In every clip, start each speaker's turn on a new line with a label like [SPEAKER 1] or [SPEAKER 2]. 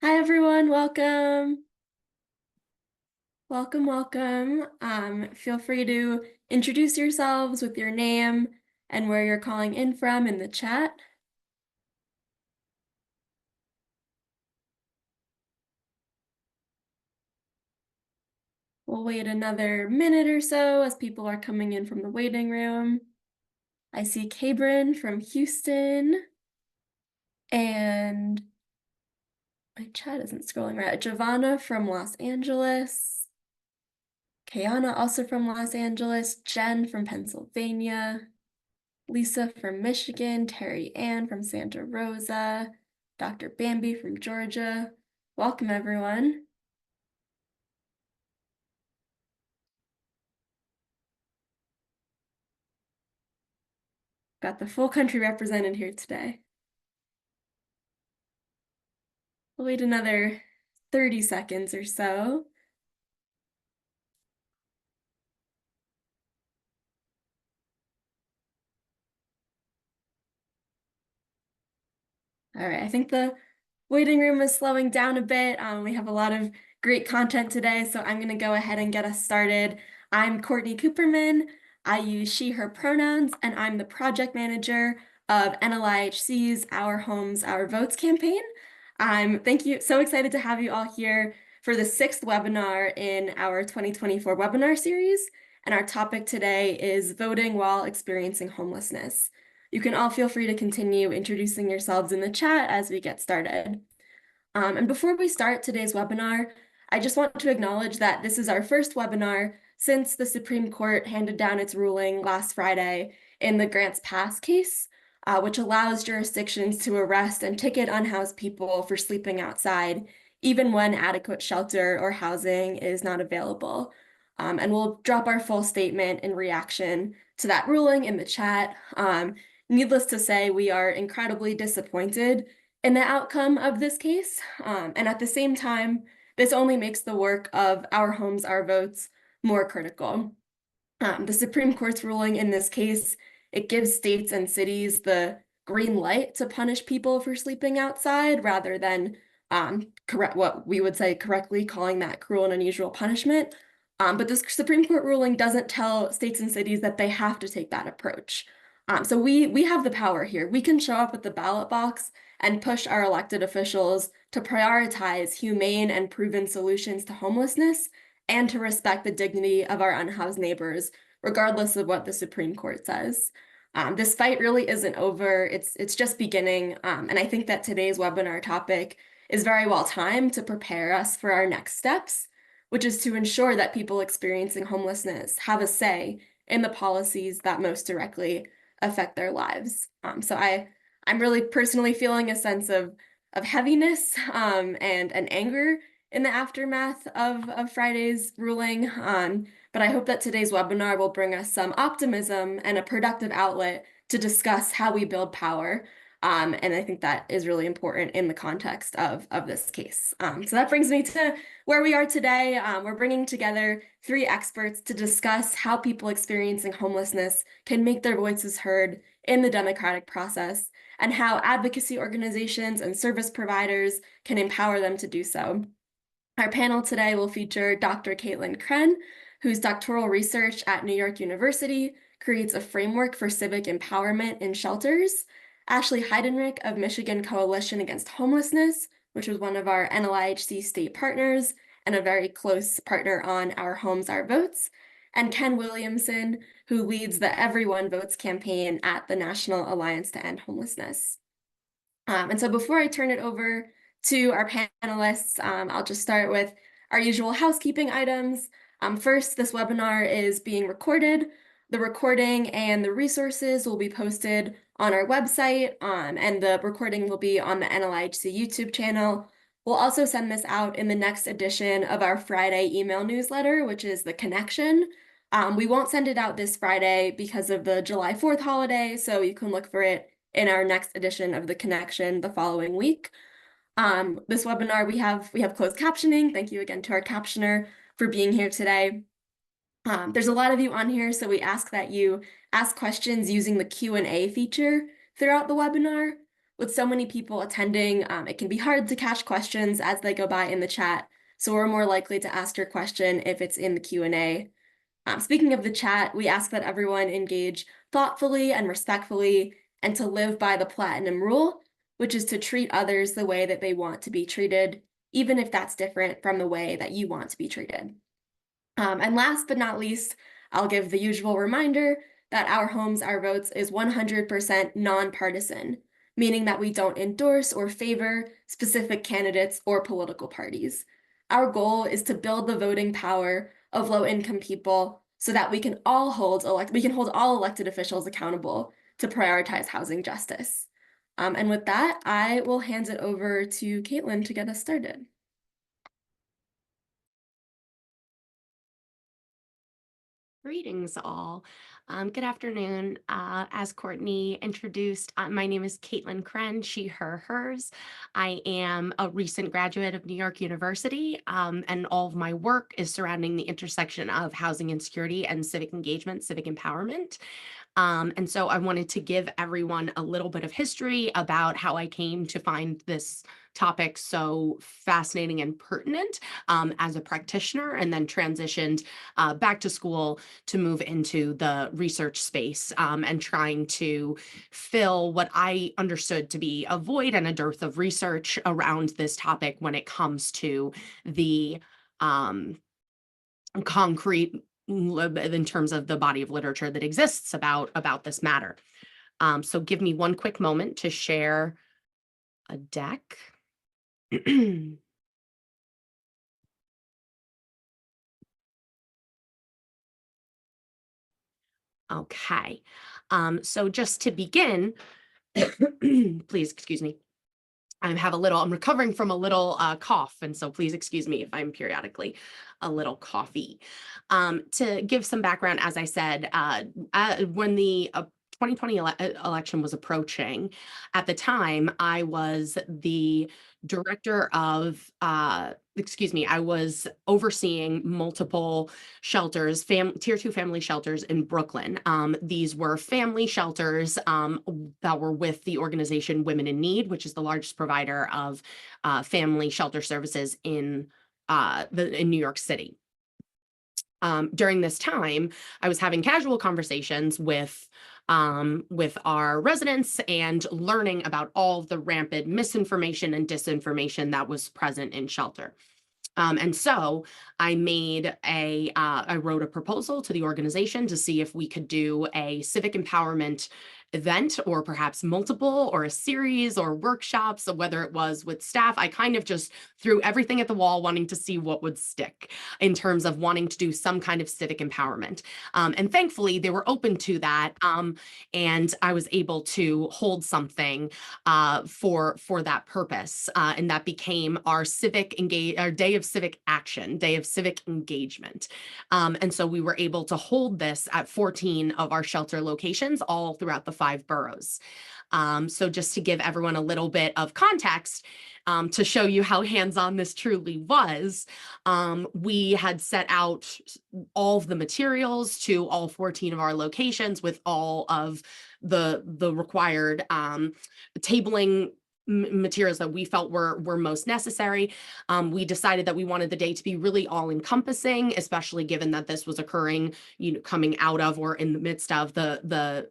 [SPEAKER 1] Hi everyone, welcome. Welcome, welcome. Feel free to introduce yourselves with your name and where you're calling in from in the chat. We'll wait another minute or so as people are coming in from the waiting room. I see Cabrin from Houston, and my chat isn't scrolling right. Giovanna from Los Angeles. Kayana also from Los Angeles. Jen from Pennsylvania. Lisa from Michigan, Terry Ann from Santa Rosa, Dr. Bambi from Georgia. Welcome, everyone. Got the full country represented here today. We'll wait another 30 seconds or so. All right, I think the waiting room is slowing down a bit. We have a lot of great content today, so I'm going to go ahead and get us started. I'm Courtney Cooperman. I use she, her pronouns, and I'm the project manager of NLIHC's Our Homes, Our Votes campaign. Thank you. So excited to have you all here for the sixth webinar in our 2024 webinar series. And our topic today is voting while experiencing homelessness. You can all feel free to continue introducing yourselves in the chat as we get started. And before we start today's webinar, I just want to acknowledge that this is our first webinar since the Supreme Court handed down its ruling last Friday in the Grants Pass case, which allows jurisdictions to arrest and ticket unhoused people for sleeping outside, even when adequate shelter or housing is not available. And we'll drop our full statement in reaction to that ruling in the chat. Needless to say, we are incredibly disappointed in the outcome of this case. And at the same time, this only makes the work of Our Homes, Our Votes more critical. The Supreme Court's ruling in this case, it gives states and cities the green light to punish people for sleeping outside rather than correct what we would say correctly calling that cruel and unusual punishment. But this Supreme Court ruling doesn't tell states and cities that they have to take that approach. So we have the power here. We can show up at the ballot box and push our elected officials to prioritize humane and proven solutions to homelessness and to respect the dignity of our unhoused neighbors, regardless of what the Supreme Court says. This fight really isn't over. It's just beginning. And I think that today's webinar topic is very well timed to prepare us for our next steps, which is to ensure that people experiencing homelessness have a say in the policies that most directly affect their lives. So I'm really personally feeling a sense of heaviness and anger in the aftermath of Friday's ruling. But I hope that today's webinar will bring us some optimism and a productive outlet to discuss how we build power. And I think that is really important in the context of this case. So that brings me to where we are today. We're bringing together 3 experts to discuss how people experiencing homelessness can make their voices heard in the democratic process and how advocacy organizations and service providers can empower them to do so. Our panel today will feature Dr. Caitlin Kren, whose doctoral research at New York University creates a framework for civic empowerment in shelters, Ashley Heidenreich of Michigan Coalition Against Homelessness, which was one of our NLIHC state partners and a very close partner on Our Homes, Our Votes, and Ken Williamson, who leads the Everyone Votes campaign at the National Alliance to End Homelessness. And so before I turn it over to our panelists, I'll just start with our usual housekeeping items. First, this webinar is being recorded. The recording and the resources will be posted on our website, and the recording will be on the NLIHC YouTube channel. We'll also send this out in the next edition of our Friday email newsletter, which is The Connection. We won't send it out this Friday because of the July 4th holiday, so you can look for it in our next edition of The Connection the following week. This webinar, we have closed captioning. Thank you again to our captioner for being here today. There's a lot of you on here, so we ask that you ask questions using the Q&A feature throughout the webinar. with so many people attending, it can be hard to catch questions as they go by in the chat. So we're more likely to ask your question if it's in the Q&A. Speaking of the chat, we ask that everyone engage thoughtfully and respectfully and to live by the Platinum Rule, which is to treat others the way that they want to be treated, even if that's different from the way that you want to be treated. And last but not least, I'll give the usual reminder that Our Homes, Our Votes is 100% nonpartisan, meaning that we don't endorse or favor specific candidates or political parties. Our goal is to build the voting power of low-income people so that we can hold all elected officials accountable to prioritize housing justice. And with that, I will hand it over to Caitlin to get us started.
[SPEAKER 2] Greetings all. Good afternoon. As Courtney introduced, my name is Caitlin Kren, she, her, hers. I am a recent graduate of New York University, and all of my work is surrounding the intersection of housing insecurity and civic engagement, civic empowerment. And so I wanted to give everyone a little bit of history about how I came to find this topic so fascinating and pertinent as a practitioner, and then transitioned back to school to move into the research space and trying to fill what I understood to be a void and a dearth of research around this topic when it comes to the concrete in terms of the body of literature that exists about this matter. So give me one quick moment to share a deck. Okay. So just to begin, please excuse me. I'm recovering from a little cough, and so please excuse me if I'm periodically a little coughy. To give some background, as I said, when the 2020 election was approaching, at the time I was the director of, I was overseeing multiple shelters, tier 2 family shelters in Brooklyn. These were family shelters that were with the organization Women in Need, which is the largest provider of family shelter services in New York City. During this time, I was having casual conversations with our residents and learning about all of the rampant misinformation and disinformation that was present in shelter. And so I wrote a proposal to the organization to see if we could do a civic empowerment event, or perhaps multiple, or a series, or workshops, or whether it was with staff. I kind of just threw everything at the wall, wanting to see what would stick in terms of wanting to do some kind of civic empowerment. And thankfully, they were open to that. And I was able to hold something for that purpose. And that became our Day of Civic Action, Day of Civic Engagement. And so we were able to hold this at 14 of our shelter locations all throughout the 5 boroughs. So just to give everyone a little bit of context, to show you how hands-on this truly was, we had set out all of the materials to all 14 of our locations with all of the required tabling materials that we felt were most necessary. We decided that we wanted the day to be really all-encompassing, especially given that this was occurring, coming out of or in the midst of the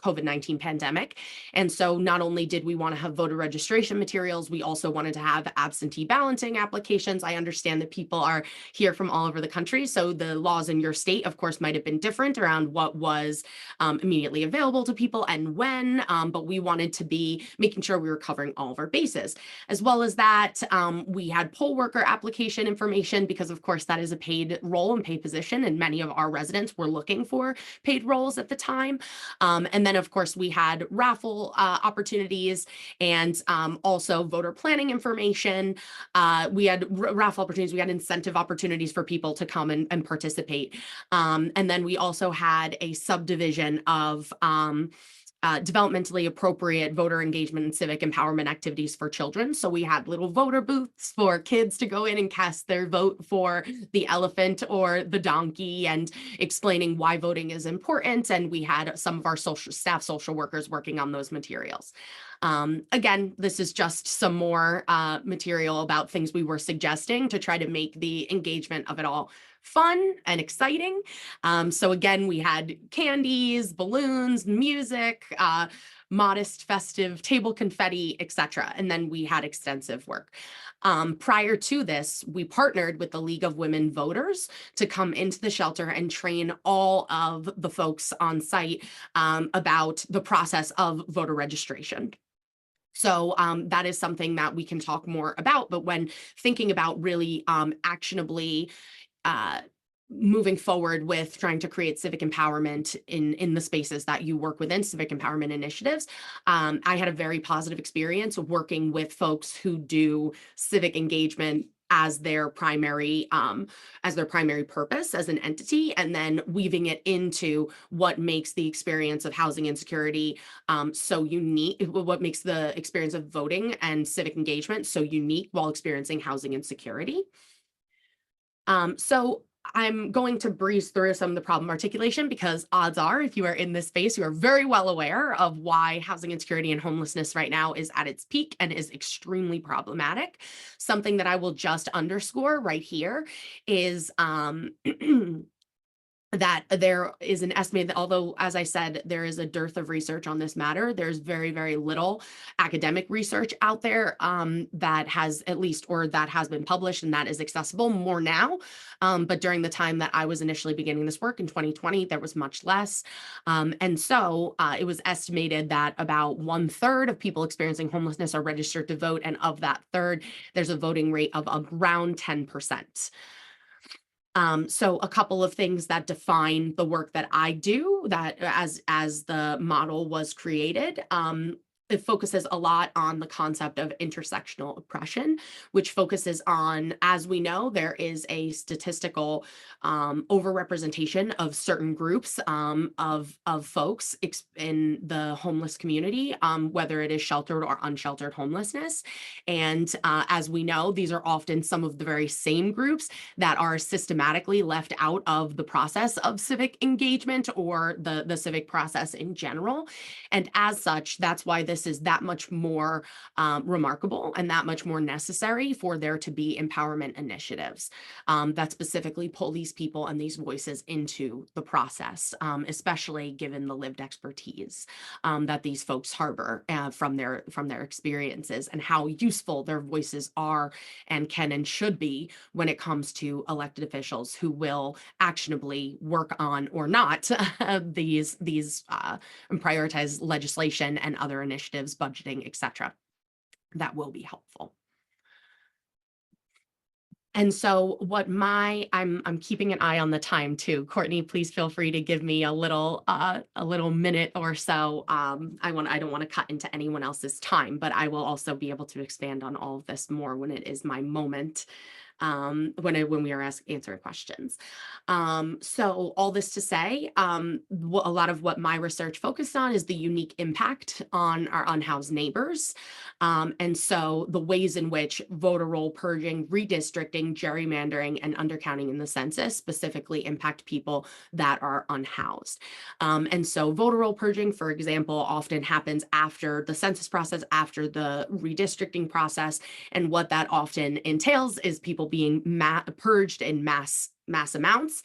[SPEAKER 2] COVID-19 pandemic. And so not only did we want to have voter registration materials, we also wanted to have absentee balloting applications. I understand that people are here from all over the country, so the laws in your state, of course, might have been different around what was immediately available to people and when, but we wanted to be making sure we were covering all of our bases. As well as that, we had poll worker application information, because of course that is a paid role and paid position, and many of our residents were looking for paid roles at the time. And then of course we had raffle opportunities, and also voter planning information. We had raffle opportunities, we had incentive opportunities for people to come and participate. And then we also had a subdivision of developmentally appropriate voter engagement and civic empowerment activities for children. So we had little voter booths for kids to go in and cast their vote for the elephant or the donkey, and explaining why voting is important. And we had some of our social workers working on those materials. Again, this is just some more material about things we were suggesting to try to make the engagement of it all fun and exciting. So again, we had candies, balloons, music, modest festive table confetti, etc. And then we had extensive work. Prior to this, we partnered with the League of Women Voters to come into the shelter and train all of the folks on site about the process of voter registration. So that is something that we can talk more about. But when thinking about really actionably uh, moving forward with trying to create civic empowerment in the spaces that you work within civic empowerment initiatives, I had a very positive experience working with folks who do civic engagement as their primary purpose as an entity, and then weaving it into what makes the experience of housing insecurity so unique, what makes the experience of voting and civic engagement so unique while experiencing housing insecurity. So I'm going to breeze through some of the problem articulation because odds are, if you are in this space, you are very well aware of why housing insecurity and homelessness right now is at its peak and is extremely problematic. Something that I will just underscore right here is that there is an estimate that, although, as I said, there is a dearth of research on this matter, there's very, very little academic research out there that has at least, or that has been published and that is accessible more now. But during the time that I was initially beginning this work in 2020, there was much less. And so it was estimated that about 1/3 of people experiencing homelessness are registered to vote. And of that third, there's a voting rate of around 10%. So a couple of things that define the work that I do, that as the model was created, it focuses a lot on the concept of intersectional oppression, which focuses on, as we know, there is a statistical overrepresentation of certain groups of folks in the homeless community, whether it is sheltered or unsheltered homelessness. And as we know, these are often some of the very same groups that are systematically left out of the process of civic engagement or the civic process in general. And as such, that's why this is that much more remarkable and that much more necessary for there to be empowerment initiatives that specifically pull these people and these voices into the process, especially given the lived expertise that these folks harbor from their experiences and how useful their voices are and can and should be when it comes to elected officials who will actionably work on or not these and prioritize legislation and other initiatives, budgeting, etc. That will be helpful. And so I'm keeping an eye on the time too. Courtney, please feel free to give me a little minute or so. I don't want to cut into anyone else's time, but I will also be able to expand on all of this more when it is my moment. When we are answering questions. So all this to say, a lot of what my research focused on is the unique impact on our unhoused neighbors. And so the ways in which voter roll purging, redistricting, gerrymandering, and undercounting in the census specifically impact people that are unhoused. And so voter roll purging, for example, often happens after the census process, after the redistricting process. And what that often entails is people being purged in mass amounts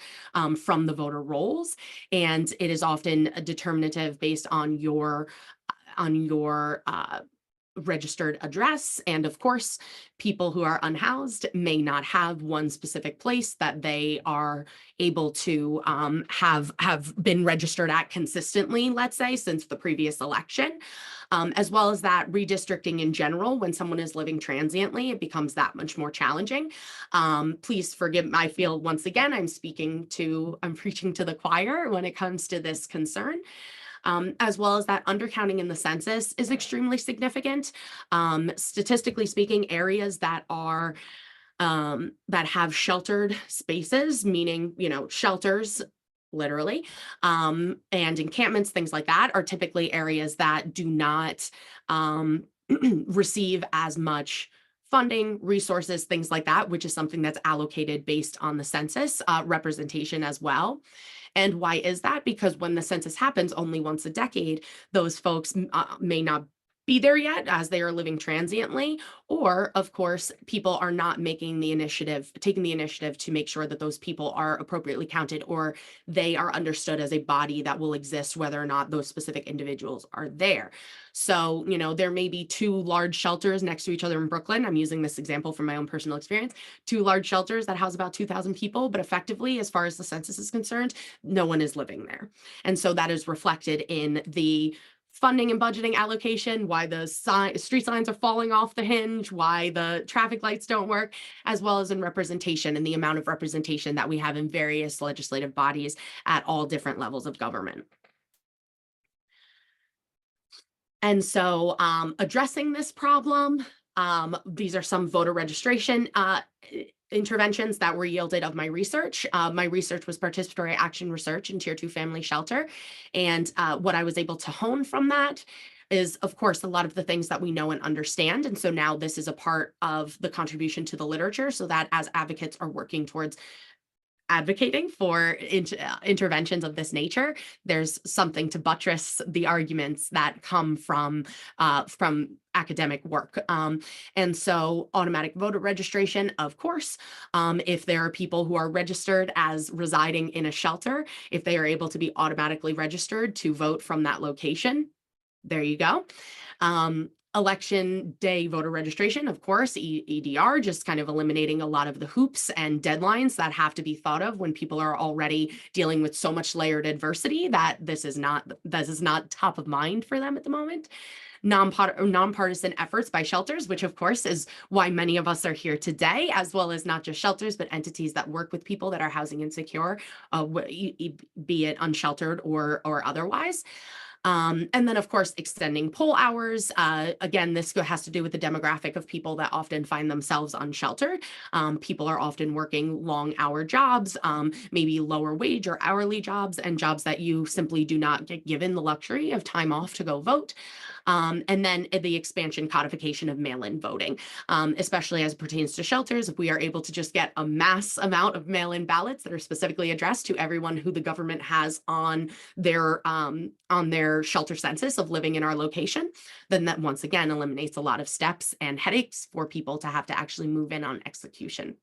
[SPEAKER 2] from the voter rolls. And it is often determinative based on your registered address. And of course, people who are unhoused may not have one specific place that they are able to have been registered at consistently, let's say, since the previous election. As well as that redistricting in general, when someone is living transiently, it becomes that much more challenging. Please forgive, I feel once again, I'm preaching to the choir when it comes to this concern. As well as that undercounting in the census is extremely significant. Statistically speaking, areas that are that have sheltered spaces, meaning, shelters literally, and encampments, things like that, are typically areas that do not receive as much funding, resources, things like that, which is something that's allocated based on the census representation as well. And why is that? Because when the census happens only once a decade, those folks may not be there yet as they are living transiently, or of course, people are not taking the initiative to make sure that those people are appropriately counted, or they are understood as a body that will exist whether or not those specific individuals are there. So, there may be two large shelters next to each other in Brooklyn. I'm using this example from my own personal experience. Two large shelters that house about 2,000 people, but effectively, as far as the census is concerned, no one is living there. And so that is reflected in the funding and budgeting allocation, why the street signs are falling off the hinge, why the traffic lights don't work, as well as in representation and the amount of representation that we have in various legislative bodies at all different levels of government. And so addressing this problem, these are some voter registration interventions that were yielded of my research. My research was participatory action research in Tier 2 family shelter. And what I was able to hone from that is, of course, a lot of the things that we know and understand. And so now this is a part of the contribution to the literature, so that as advocates are working towards advocating for interventions of this nature, there's something to buttress the arguments that come from academic work. And so automatic voter registration, of course, if there are people who are registered as residing in a shelter, if they are able to be automatically registered to vote from that location, there you go. Election day voter registration, of course, EDR, just kind of eliminating a lot of the hoops and deadlines that have to be thought of when people are already dealing with so much layered adversity that this is not top of mind for them at the moment. Nonpartisan efforts by shelters, which of course is why many of us are here today, as well as not just shelters, but entities that work with people that are housing insecure, be it unsheltered or otherwise. And then, of course, extending poll hours. Again, this has to do with the demographic of people that often find themselves unsheltered. People are often working long-hour jobs, maybe lower wage or hourly jobs, and jobs that you simply do not get given the luxury of time off to go vote. And then the expansion codification of mail-in voting, especially as it pertains to shelters. If we are able to just get a mass amount of mail-in ballots that are specifically addressed to everyone who the government has on their shelter census of living in our location, then that once again eliminates a lot of steps and headaches for people to have to actually move in on execution.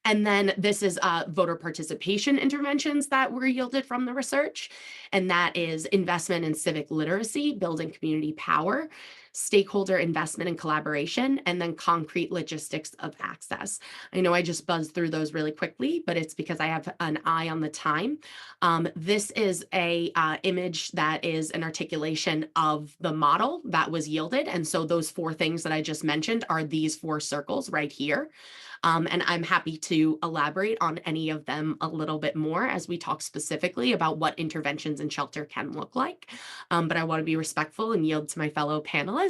[SPEAKER 2] And then this is voter participation interventions that were yielded from the research. And that is investment in civic literacy, building community power, stakeholder investment and collaboration, and then concrete logistics of access. I know I just buzzed through those really quickly, but it's because I have an eye on the time. This is a image that is an articulation of the model that was yielded. And so those four things that I just mentioned are these four circles right here. And I'm happy to elaborate on any of them a little bit more as we talk specifically about what interventions in shelter can look like. But I want to be respectful and yield to my fellow panelists.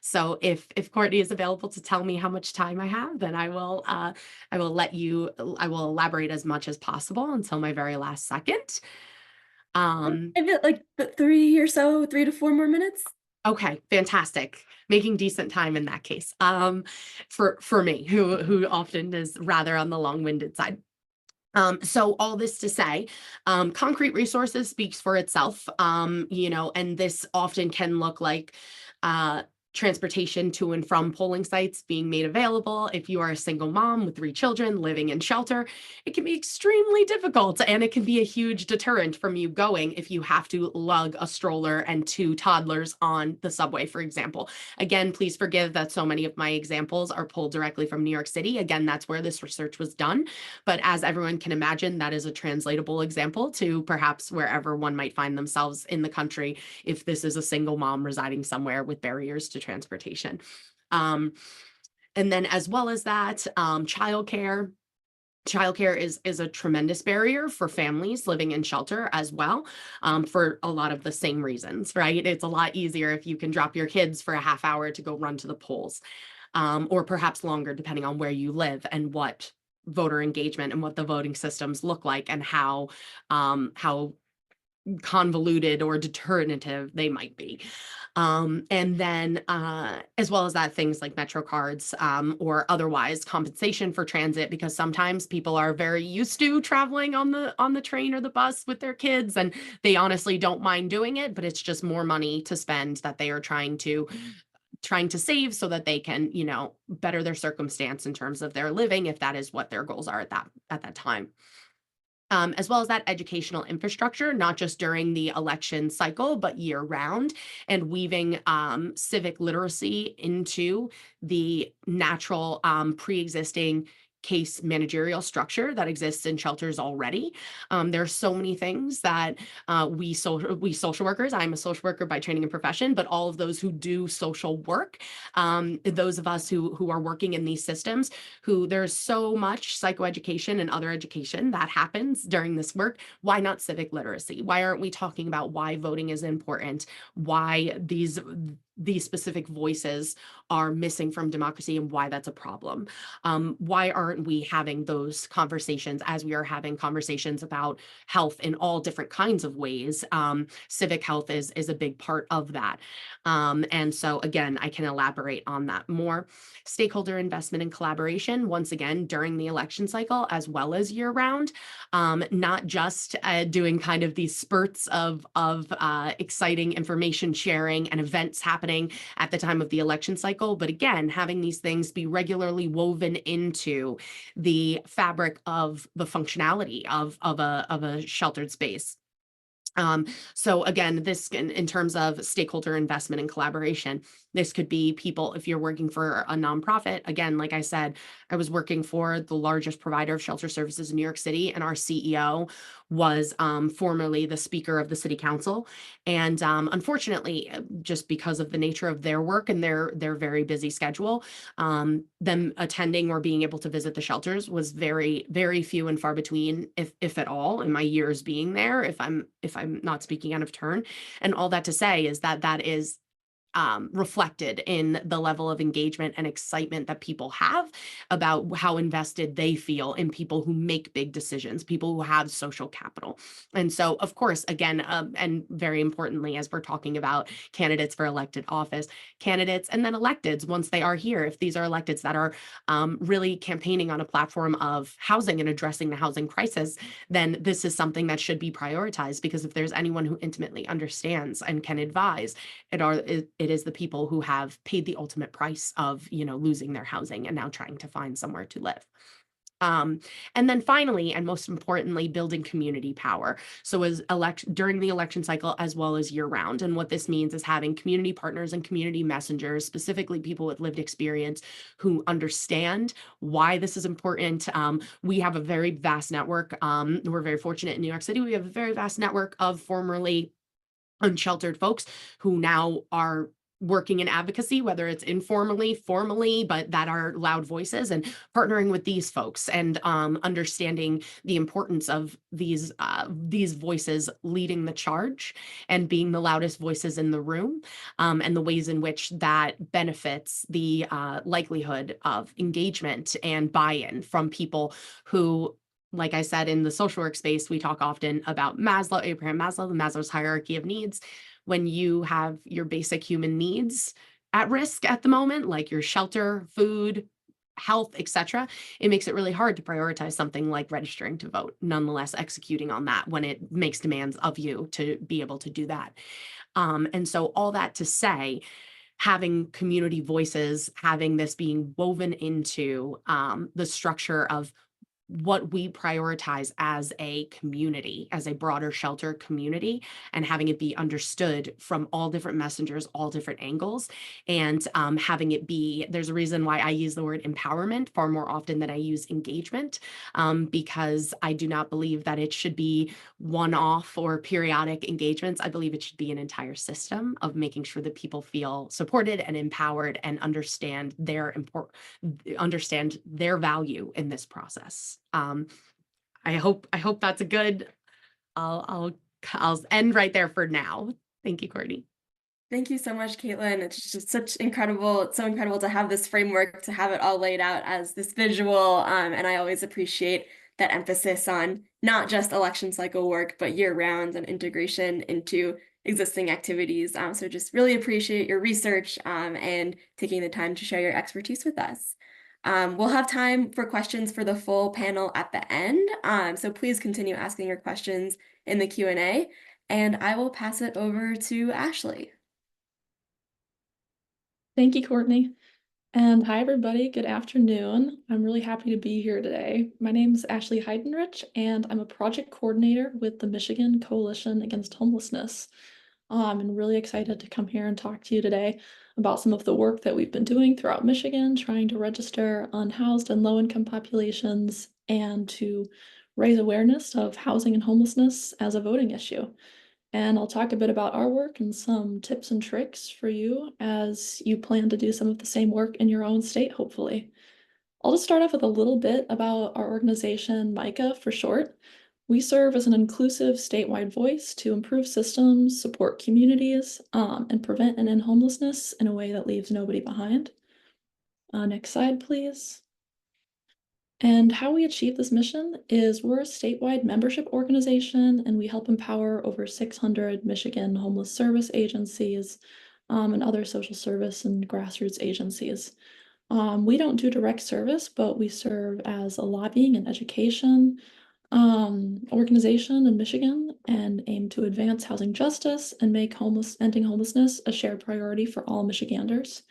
[SPEAKER 2] So if Courtney is available to tell me how much time I have, then I will elaborate as much as possible until my very last second.
[SPEAKER 1] I feel like 3 to 4 more minutes.
[SPEAKER 2] Okay, fantastic. Making decent time in that case. For me, who often is rather on the long-winded side. So all this to say, concrete resources speaks for itself, and this often can look like transportation to and from polling sites being made available. If you are a single mom with 3 children living in shelter, it can be extremely difficult, and it can be a huge deterrent from you going if you have to lug a stroller and 2 toddlers on the subway, for example. Again, please forgive that so many of my examples are pulled directly from New York City. Again, that's where this research was done. But as everyone can imagine, that is a translatable example to perhaps wherever one might find themselves in the country if this is a single mom residing somewhere with barriers to transportation. And then as well as that, childcare. Childcare is a tremendous barrier for families living in shelter as well, for a lot of the same reasons, right? It's a lot easier if you can drop your kids for a half hour to go run to the polls, or perhaps longer, depending on where you live and what voter engagement and what the voting systems look like and how convoluted or determinative they might be. And then, as well as that, things like Metro cards, or otherwise compensation for transit, because sometimes people are very used to traveling on the train or the bus with their kids, and they honestly don't mind doing it, but it's just more money to spend that they are trying to save so that they can, better their circumstance in terms of their living, if that is what their goals are at that time. As well as that educational infrastructure, not just during the election cycle, but year round, and weaving civic literacy into the natural pre-existing case managerial structure that exists in shelters already. There are so many things that we social workers, I'm a social worker by training and profession, but all of those who do social work, those of us who are working in these systems, who there's so much psychoeducation and other education that happens during this work. Why not civic literacy? Why aren't we talking about why voting is important? Why these specific voices are missing from democracy and why that's a problem? Why aren't we having those conversations as we are having conversations about health in all different kinds of ways? Civic health is a big part of that. And so again, I can elaborate on that more. Stakeholder investment and collaboration, once again, during the election cycle, as well as year round, not just doing kind of these spurts of exciting information sharing and events happening at the time of the election cycle, but again, having these things be regularly woven into the fabric of the functionality of a sheltered space. So again, this in terms of stakeholder investment and collaboration, this could be people, if you're working for a nonprofit, again, like I said, I was working for the largest provider of shelter services in New York City, and our CEO was formerly the speaker of the city council. And unfortunately, just because of the nature of their work and their very busy schedule, them attending or being able to visit the shelters was very, very few and far between, if at all, in my years being there, if I'm not speaking out of turn. And all that to say is that is reflected in the level of engagement and excitement that people have about how invested they feel in people who make big decisions, people who have social capital. And so, of course, again, and very importantly, as we're talking about candidates for elected office, candidates and then electeds, once they are here, if these are electeds that are really campaigning on a platform of housing and addressing the housing crisis, then this is something that should be prioritized, because if there's anyone who intimately understands and can advise, it is the people who have paid the ultimate price of, losing their housing and now trying to find somewhere to live. Um, and then finally, and most importantly, building community power. So during the election cycle, as well as year round. And what this means is having community partners and community messengers, specifically people with lived experience who understand why this is important. We have a very vast network. We're very fortunate in New York City. We have a very vast network of formerly unsheltered folks who now are working in advocacy, whether it's informally, formally, but that are loud voices, and partnering with these folks and understanding the importance of these voices leading the charge and being the loudest voices in the room, and the ways in which that benefits the likelihood of engagement and buy-in from people who, like I said, in the social work space, we talk often about Abraham Maslow, the Maslow's hierarchy of needs. When you have your basic human needs at risk at the moment, like your shelter, food, health, etc., it makes it really hard to prioritize something like registering to vote, nonetheless executing on that when it makes demands of you to be able to do that. And so all that to say, having community voices, having this being woven into the structure of what we prioritize as a community, as a broader shelter community, and having it be understood from all different messengers, all different angles, and having it be, there's a reason why I use the word empowerment far more often than I use engagement, because I do not believe that it should be one-off or periodic engagements. I believe it should be an entire system of making sure that people feel supported and empowered and understand their value in this process. I hope that's a good. I'll end right there for now. Thank you, Courtney.
[SPEAKER 1] Thank you so much, Caitlin. It's just it's so incredible to have this framework, to have it all laid out as this visual. And I always appreciate that emphasis on not just election cycle work, but year round and integration into existing activities. So just really appreciate your research and taking the time to share your expertise with us. We'll have time for questions for the full panel at the end. So please continue asking your questions in the Q&A, and I will pass it over to Ashley.
[SPEAKER 3] Thank you, Courtney. And hi, everybody. Good afternoon. I'm really happy to be here today. My name is Ashley Heidenrich, and I'm a project coordinator with the Michigan Coalition Against Homelessness. I'm really excited to come here and talk to you today about some of the work that we've been doing throughout Michigan, trying to register unhoused and low-income populations and to raise awareness of housing and homelessness as a voting issue. And I'll talk a bit about our work and some tips and tricks for you as you plan to do some of the same work in your own state, hopefully. I'll just start off with a little bit about our organization, MICA for short. We serve as an inclusive statewide voice to improve systems, support communities, and prevent and end homelessness in a way that leaves nobody behind. Next slide, please. And how we achieve this mission is we're a statewide membership organization, and we help empower over 600 Michigan homeless service agencies and other social service and grassroots agencies. We don't do direct service, but we serve as a lobbying and education organization in Michigan and aim to advance housing justice and make ending homelessness a shared priority for all Michiganders.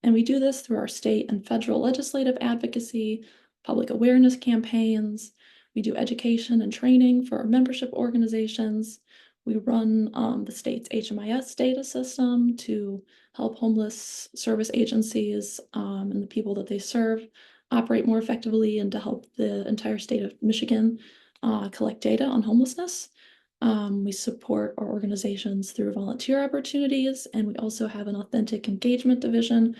[SPEAKER 3] And we do this through our state and federal legislative advocacy, public awareness campaigns. We do education and training for our membership organizations. We run the state's HMIS data system to help homeless service agencies and the people that they serve operate more effectively and to help the entire state of Michigan collect data on homelessness. We support our organizations through volunteer opportunities, and we also have an authentic engagement division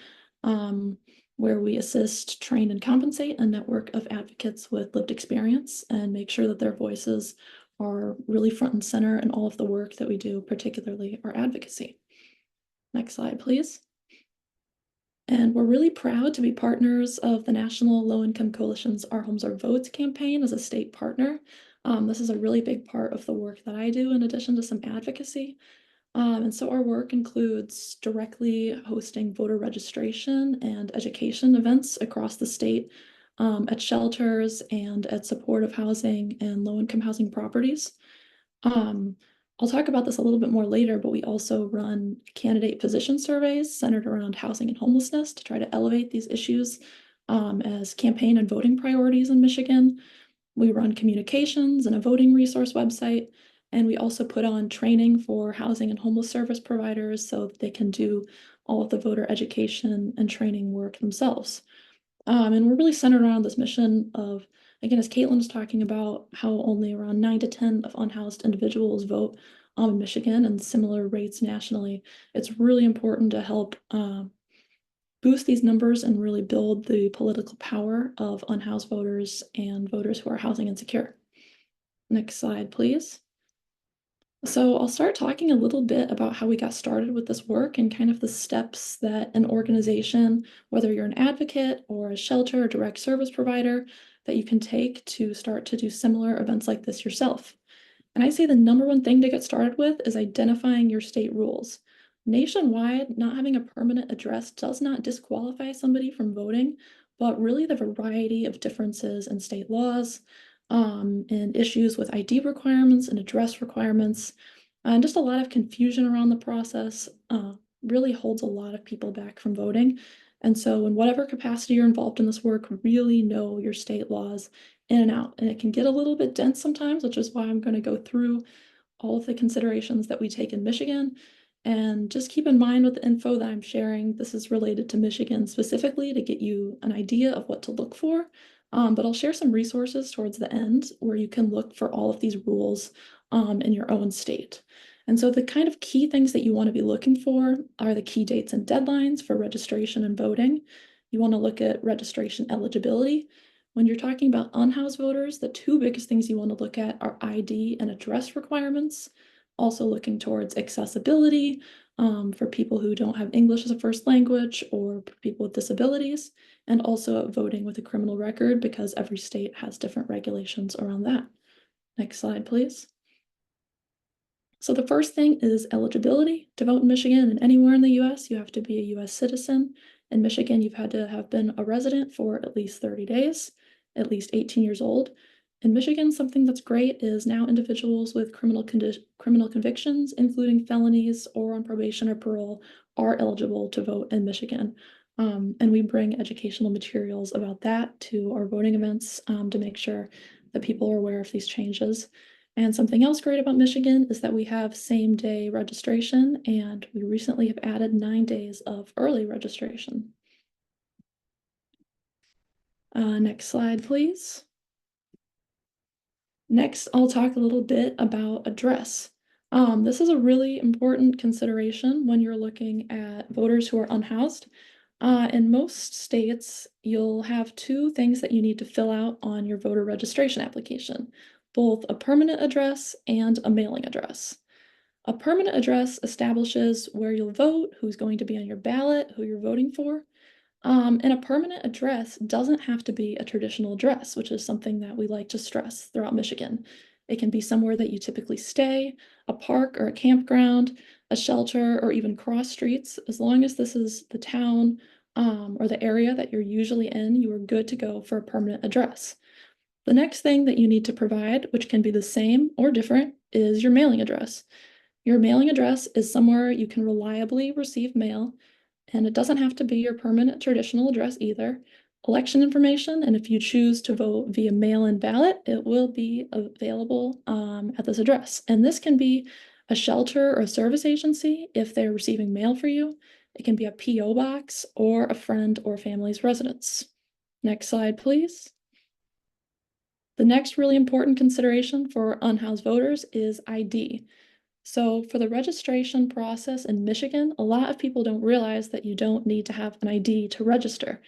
[SPEAKER 3] where we assist, train, and compensate a network of advocates with lived experience and make sure that their voices are really front and center in all of the work that we do, particularly our advocacy. Next slide, please. And we're really proud to be partners of the National Low-Income Coalition's Our Homes, Our Votes campaign as a state partner. This is a really big part of the work that I do in addition to some advocacy. And so our work includes directly hosting voter registration and education events across the state at shelters and at supportive housing and low-income housing properties. I'll talk about this a little bit more later, but we also run candidate position surveys centered around housing and homelessness to try to elevate these issues as campaign and voting priorities in Michigan. We run communications and a voting resource website, and we also put on training for housing and homeless service providers so that they can do all of the voter education and training work themselves. And we're really centered around this mission of, again, as Caitlin was talking about, how only around 9 to 10 of unhoused individuals vote in Michigan and similar rates nationally. It's really important to help boost these numbers and really build the political power of unhoused voters and voters who are housing insecure. Next slide, please. So I'll start talking a little bit about how we got started with this work and kind of the steps that an organization, whether you're an advocate or a shelter or direct service provider, that you can take to start to do similar events like this yourself. And I say the number one thing to get started with is identifying your state rules. Nationwide, not having a permanent address does not disqualify somebody from voting, but really the variety of differences in state laws, and issues with ID requirements and address requirements, and just a lot of confusion around the process really holds a lot of people back from voting. And so in whatever capacity you're involved in this work, really know your state laws in and out. And it can get a little bit dense sometimes, which is why I'm going to go through all of the considerations that we take in Michigan. And just keep in mind with the info that I'm sharing, this is related to Michigan specifically to get you an idea of what to look for. But I'll share some resources towards the end where you can look for all of these rules in your own state. And so the kind of key things that you want to be looking for are the key dates and deadlines for registration and voting. You want to look at registration eligibility. When you're talking about unhoused voters, the two biggest things you want to look at are ID and address requirements. also looking towards accessibility for people who don't have English as a first language or people with disabilities, and also voting with a criminal record because every state has different regulations around that. Next slide, please. So the first thing is eligibility to vote in Michigan and anywhere in the US. You have to be a US citizen. In Michigan, you've had to have been a resident for at least 30 days, at least 18 years old. In Michigan, something that's great is now individuals with criminal convictions, including felonies or on probation or parole, are eligible to vote in Michigan. And we bring educational materials about that to our voting events to make sure that people are aware of these changes. And something else great about Michigan is that we have same-day registration, and we recently have added 9 days of early registration. Next slide, please. Next, I'll talk a little bit about address. This is a really important consideration when you're looking at voters who are unhoused. In most states, you'll have two things that you need to fill out on your voter registration application, both a permanent address and a mailing address. A permanent address establishes where you'll vote, who's going to be on your ballot, who you're voting for. And a permanent address doesn't have to be a traditional address, which is something that we like to stress throughout Michigan. It can be somewhere that you typically stay, a park or a campground, a shelter, or even cross streets. As long as this is the town or the area that you're usually in, you are good to go for a permanent address. The next thing that you need to provide, which can be the same or different, is your mailing address. Your mailing address is somewhere you can reliably receive mail, and it doesn't have to be your permanent traditional address either. Election information, and if you choose to vote via mail-in ballot, it will be available at this address. And this can be a shelter or a service agency if they're receiving mail for you. It can be a PO box or a friend or family's residence. Next slide, please. The next really important consideration for unhoused voters is ID. So for the registration process in Michigan, a lot of people don't realize that you don't need to have an ID to register,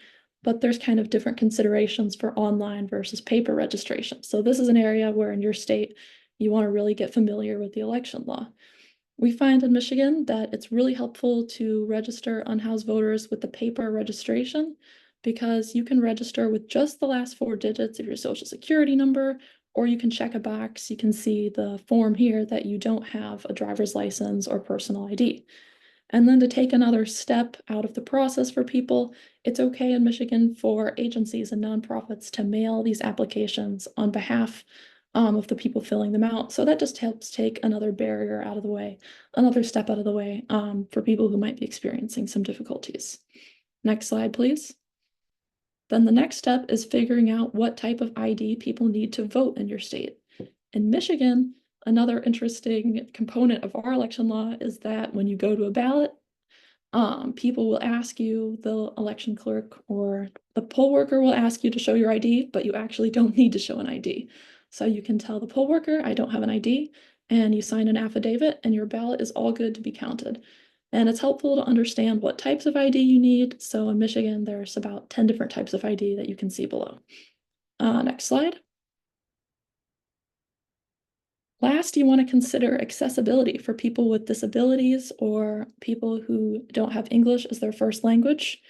[SPEAKER 3] but there's kind of different considerations for online versus paper registration. So this is an area where in your state, you want to really get familiar with the election law. We find in Michigan that it's really helpful to register unhoused voters with the paper registration because you can register with just the last 4 digits of your social security number, or you can check a box. You can see the form here that you don't have a driver's license or personal ID. And then to take another step out of the process for people, it's okay in Michigan for agencies and nonprofits to mail these applications on behalf of the people filling them out. So that just helps take another barrier out of the way, another step out of the way for people who might be experiencing some difficulties. Next slide, please. Then the next step is figuring out what type of ID people need to vote in your state. In Michigan, another interesting component of our election law is that when you go to a ballot, people will ask you, the election clerk or the poll worker will ask you to show your ID, but you actually don't need to show an ID. So you can tell the poll worker, I don't have an ID, and you sign an affidavit and your ballot is all good to be counted. And it's helpful to understand what types of ID you need. So in Michigan, there's about 10 different types of ID that you can see below. Next slide. Last, you want to consider accessibility for people with disabilities or people who don't have English as their first language.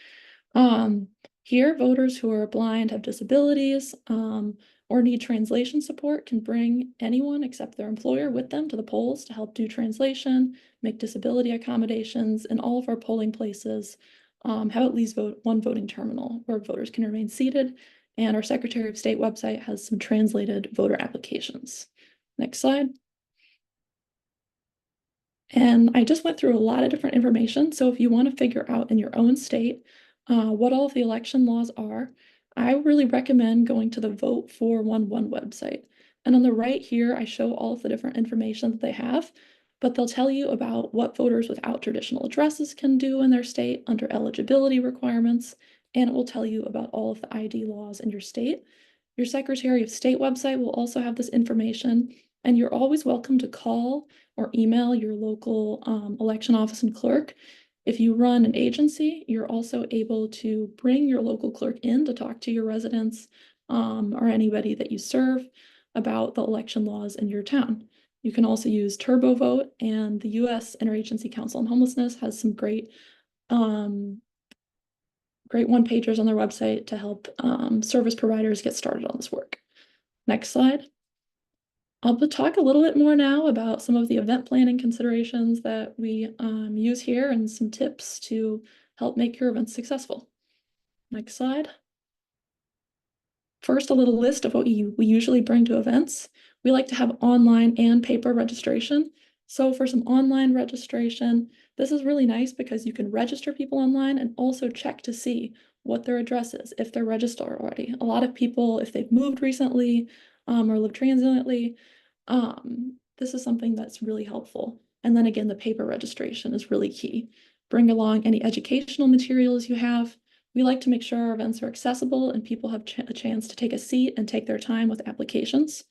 [SPEAKER 3] Here, voters who are blind, have disabilities, or need translation support can bring anyone except their employer with them to the polls to help do translation, make disability accommodations, and all of our polling places have at least one voting terminal where voters can remain seated, and our Secretary of State website has some translated voter applications. Next slide. And I just went through a lot of different information. So if you want to figure out in your own state what all of the election laws are, I really recommend going to the Vote 411 website. And on the right here, I show all of the different information that they have, but they'll tell you about what voters without traditional addresses can do in their state under eligibility requirements, and it will tell you about all of the ID laws in your state. Your Secretary of State website will also have this information, and you're always welcome to call or email your local election office and clerk. If you run an agency, you're also able to bring your local clerk in to talk to your residents or anybody that you serve about the election laws in your town. You can also use Turbo Vote, and the U.S. Interagency Council on Homelessness has some great one-pagers on their website to help service providers get started on this work. Next slide. I'll talk a little bit more now about some of the event planning considerations that we use here and some tips to help make your events successful. Next slide. First, a little list of what we usually bring to events. We like to have online and paper registration. So for some online registration, this is really nice because you can register people online and also check to see what their address is, if they're registered already. A lot of people, if they've moved recently or live transiently, this is something that's really helpful. And then again, the paper registration is really key. Bring along any educational materials you have. We like to make sure our events are accessible and people have a chance to take a seat and take their time with applications.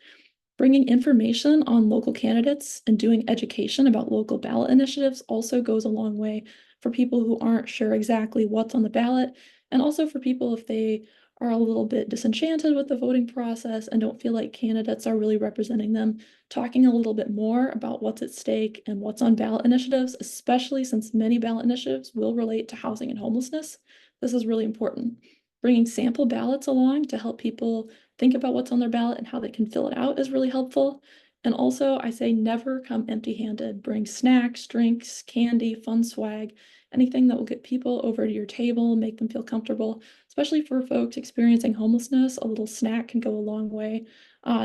[SPEAKER 3] Bringing information on local candidates and doing education about local ballot initiatives also goes a long way for people who aren't sure exactly what's on the ballot, and also for people if they are a little bit disenchanted with the voting process and don't feel like candidates are really representing them. Talking a little bit more about what's at stake and what's on ballot initiatives, especially since many ballot initiatives will relate to housing and homelessness. This is really important. Bringing sample ballots along to help people think about what's on their ballot and how they can fill it out is really helpful. And also, I say never come empty-handed. Bring snacks, drinks, candy, fun swag, anything that will get people over to your table, make them feel comfortable. Especially for folks experiencing homelessness, a little snack can go a long way,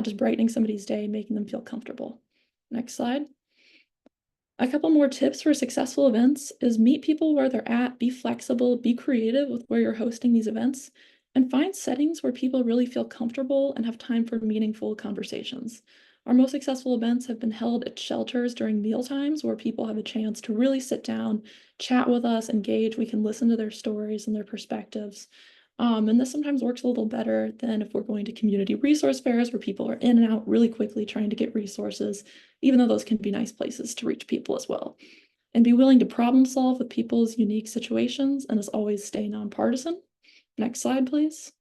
[SPEAKER 3] just brightening somebody's day, making them feel comfortable. Next slide. A couple more tips for successful events is meet people where they're at, be flexible, be creative with where you're hosting these events, and find settings where people really feel comfortable and have time for meaningful conversations. Our most successful events have been held at shelters during meal times where people have a chance to really sit down, chat with us, engage. We can listen to their stories and their perspectives. And this sometimes works a little better than if we're going to community resource fairs where people are in and out really quickly trying to get resources, even though those can be nice places to reach people as well. And be willing to problem solve with people's unique situations, and as always, stay nonpartisan. Next slide, please.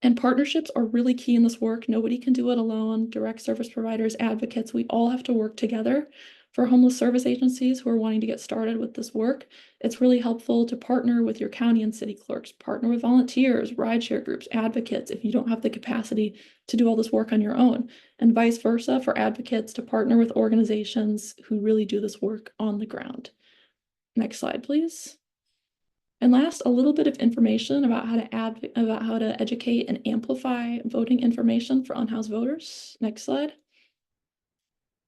[SPEAKER 3] And partnerships are really key in this work. Nobody can do it alone. Direct service providers, advocates, we all have to work together. For homeless service agencies who are wanting to get started with this work, it's really helpful to partner with your county and city clerks, partner with volunteers, rideshare groups, advocates if you don't have the capacity to do all this work on your own, and vice versa for advocates to partner with organizations who really do this work on the ground. Next slide, please. And last, a little bit of information about how to educate and amplify voting information for unhoused voters. Next slide.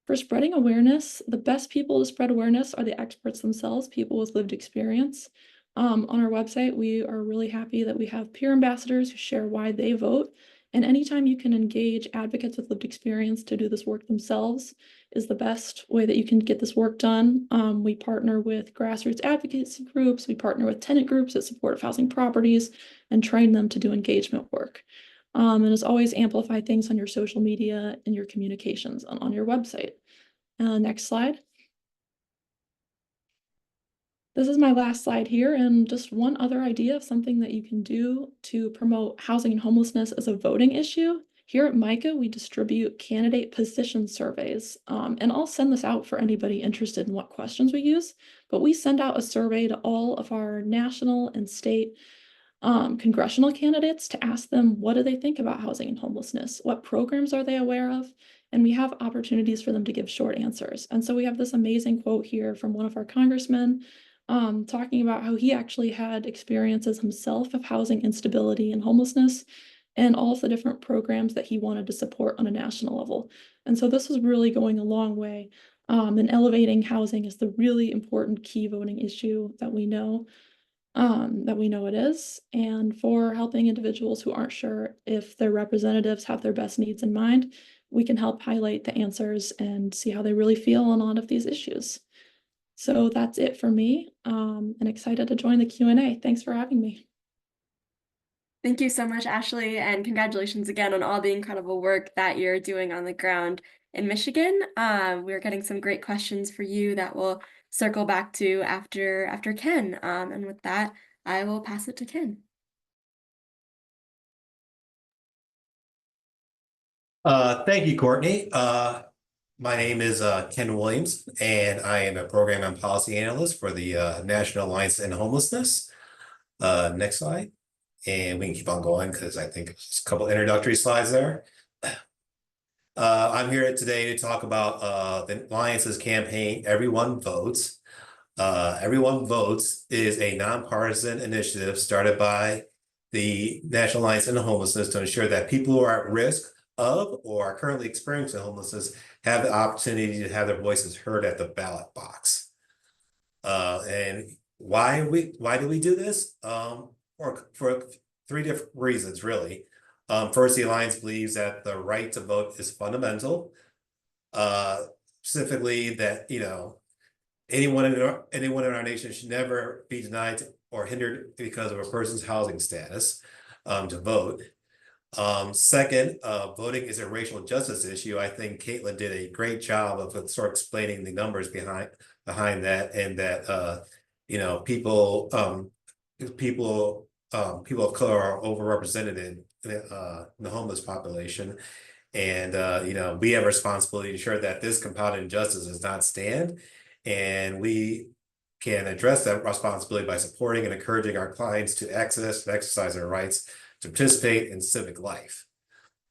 [SPEAKER 3] For spreading awareness, the best people to spread awareness are the experts themselves, people with lived experience. On our website, we are really happy that we have peer ambassadors who share why they vote. And anytime you can engage advocates with lived experience to do this work themselves is the best way that you can get this work done. We partner with grassroots advocacy groups, we partner with tenant groups that support housing properties and train them to do engagement work. And as always, amplify things on your social media and your communications on your website. Next slide. This is my last slide here, and just one other idea of something that you can do to promote housing and homelessness as a voting issue. Here at MICA, we distribute candidate position surveys, and I'll send this out for anybody interested in what questions we use, but we send out a survey to all of our national and state congressional candidates to ask them what do they think about housing and homelessness, what programs are they aware of, and we have opportunities for them to give short answers. And so we have this amazing quote here from one of our congressmen talking about how he actually had experiences himself of housing instability and homelessness and all of the different programs that he wanted to support on a national level. And so this is really going a long way in elevating housing as the really important key voting issue that we know it is, and for helping individuals who aren't sure if their representatives have their best needs in mind, we can help highlight the answers and see how they really feel on a lot of these issues. So that's it for me, and excited to join the Q&A. Thanks for having me.
[SPEAKER 1] Thank you so much, Ashley, and congratulations again on all the incredible work that you're doing on the ground in Michigan. We're getting some great questions for you that we'll circle back to after Ken. And with that, I will pass it to Ken.
[SPEAKER 4] Thank you, Courtney. My name is Ken Williams, and I am a program and policy analyst for the National Alliance on Homelessness. Next slide, and we can keep on going because I think there's a couple introductory slides there. I'm here today to talk about the Alliance's campaign, Everyone Votes. Everyone Votes is a nonpartisan initiative started by the National Alliance on Homelessness to ensure that people who are at risk of or are currently experiencing homelessness have the opportunity to have their voices heard at the ballot box. And why do we do this? For three different reasons, really. First, the Alliance believes that the right to vote is fundamental. Specifically, that anyone in our nation should never be denied or hindered because of a person's housing status to vote. Second, voting is a racial justice issue. I think Caitlin did a great job of sort of explaining the numbers behind that, and that people of color are overrepresented in the homeless population. And we have a responsibility to ensure that this compounded injustice does not stand, and we can address that responsibility by supporting and encouraging our clients to access and exercise their rights to participate in civic life.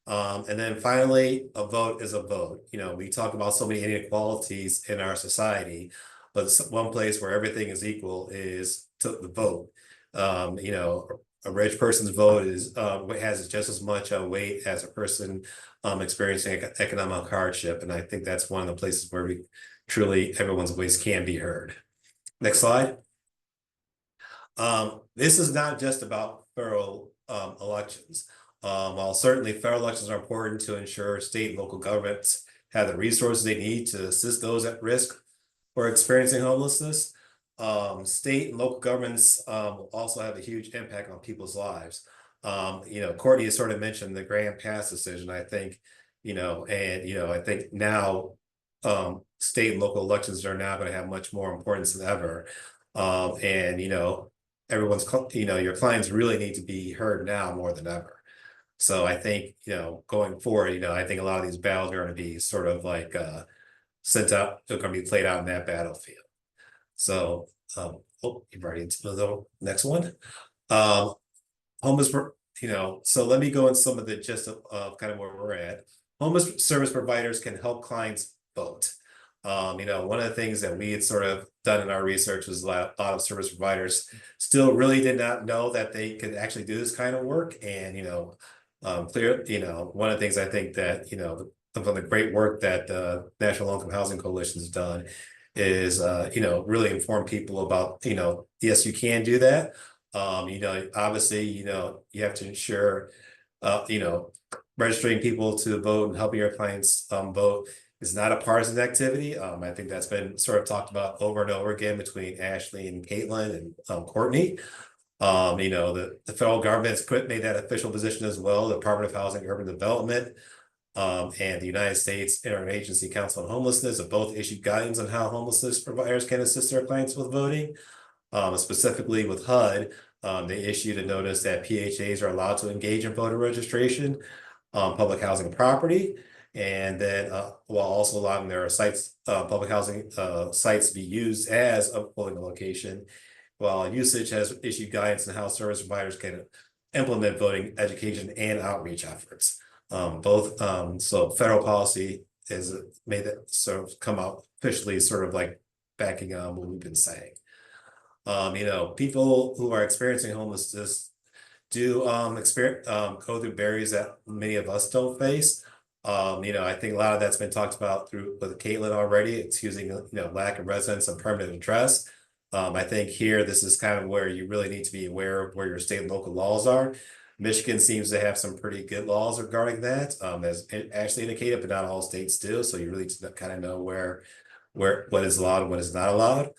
[SPEAKER 4] And then finally, a vote is a vote. We talk about so many inequalities in our society, but one place where everything is equal is to the vote. A rich person's vote has just as much weight as a person experiencing economic hardship, and I think that's one of the places where everyone's voice can be heard. Next slide. This is not just about federal elections. While certainly federal elections are important to ensure state and local governments have the resources they need to assist those at risk or experiencing homelessness, state and local governments will also have a huge impact on people's lives. Courtney has sort of mentioned the Grand Pass decision, I think, I think now state and local elections are now going to have much more importance than ever. Your clients really need to be heard now more than ever. So I think, going forward, I think a lot of these battles are going to be sort of like sent out, they're going to be played out in that battlefield. So, you've already into the next one. Homeless, so let me go in some of the gist of kind of where we're at. Homeless service providers can help clients vote. One of the things that we had sort of done in our research was a lot of service providers still really did not know that they could actually do this kind of work. And, one of the things I think that, from the great work that the National Low Income Housing Coalition has done is, really inform people about, yes, you can do that. Obviously, you have to ensure, registering people to vote and helping your clients vote is not a partisan activity. I think that's been sort of talked about over and over again between Ashley and Caitlin and Courtney. The federal government has made that official position as well. The Department of Housing and Urban Development and the United States Interagency Council on Homelessness have both issued guidance on how homelessness providers can assist their clients with voting. Specifically with HUD, they issued a notice that PHAs are allowed to engage in voter registration on public housing property, and then while also allowing their public housing sites to be used as a polling location, while usage has issued guidance on how service providers can implement voting education and outreach efforts. So federal policy has made that sort of come out officially, sort of like backing on what we've been saying. People who are experiencing homelessness do go through barriers that many of us don't face. I think a lot of that's been talked about with Caitlin already. It's using lack of residence and permanent address. I think here this is kind of where you really need to be aware of where your state and local laws are. Michigan seems to have some pretty good laws regarding that, as it actually indicated, but not all states do. So you really need to kind of know what is allowed and what is not allowed.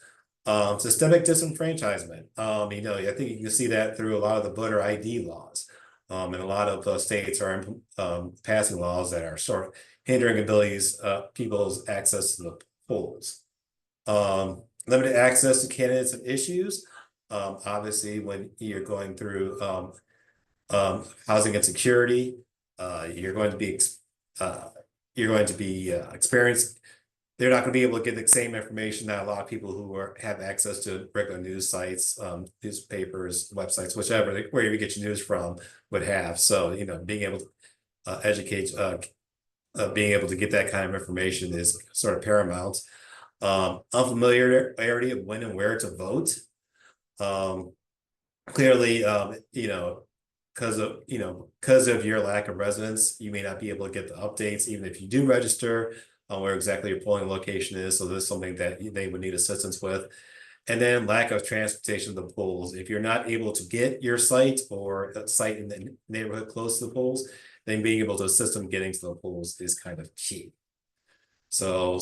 [SPEAKER 4] Systemic disenfranchisement. I think you can see that through a lot of the voter ID laws. And a lot of states are passing laws that are sort of hindering people's access to the polls. Limited access to candidates and issues. Obviously, when you're going through housing insecurity, you're going to be you're going to be experienced. They're not going to be able to get the same information that a lot of people who have access to regular news sites, newspapers, websites, whichever, where you get your news from would have. So, being able to educate, being able to get that kind of information is sort of paramount. Unfamiliarity of when and where to vote. Clearly, because of your lack of residence, you may not be able to get the updates, even if you do register on where exactly your polling location is. So this is something that they would need assistance with. And then lack of transportation to the polls. If you're not able to get your site or a site in the neighborhood close to the polls, then being able to assist them getting to the polls is kind of key. So